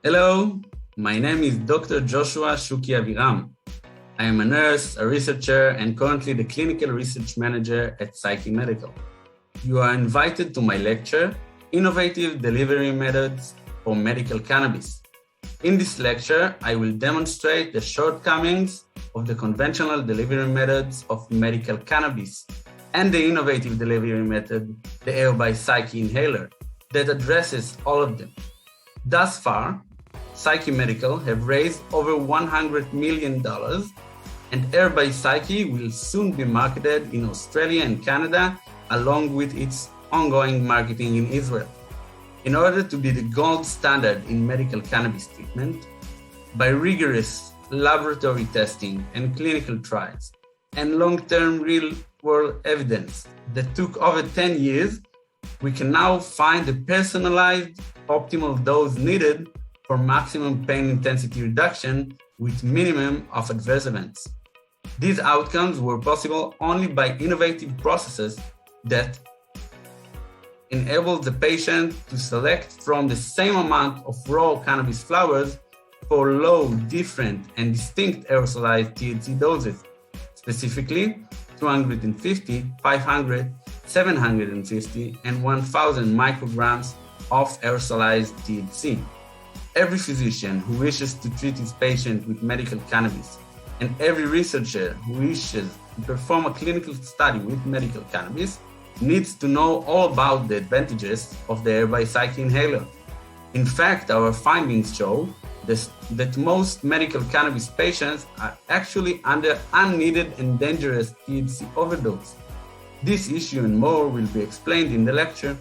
Hello, my name is Dr. Joshua Aviram. I am a nurse, a researcher, and currently the clinical research manager at Syqe Medical. You are invited to my lecture, Innovative Delivery Methods for Medical Cannabis. In this lecture, I will demonstrate the shortcomings of the conventional delivery methods of medical cannabis and the innovative delivery method, the Air by Syqe inhaler, that addresses all of them. Thus far, Syqe Medical have raised over $100 million, and Air by Syqe will soon be marketed in Australia and Canada, along with its ongoing marketing in Israel. In order to be the gold standard in medical cannabis treatment, by rigorous laboratory testing and clinical trials, and long-term real-world evidence that took over 10 years, we can now find the personalized optimal dose needed for maximum pain intensity reduction with minimum of adverse events. These outcomes were possible only by innovative processes that enable the patient to select from the same amount of raw cannabis flowers for low, different, and distinct aerosolized THC doses, specifically 250, 500, 750, and 1,000 micrograms of aerosolized THC. Every physician who wishes to treat his patient with medical cannabis and every researcher who wishes to perform a clinical study with medical cannabis needs to know all about the advantages of the Air by Syqe inhaler. In fact, our findings show that most medical cannabis patients are actually under unneeded and dangerous THC overdose. This issue and more will be explained in the lecture.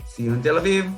See you in Tel Aviv.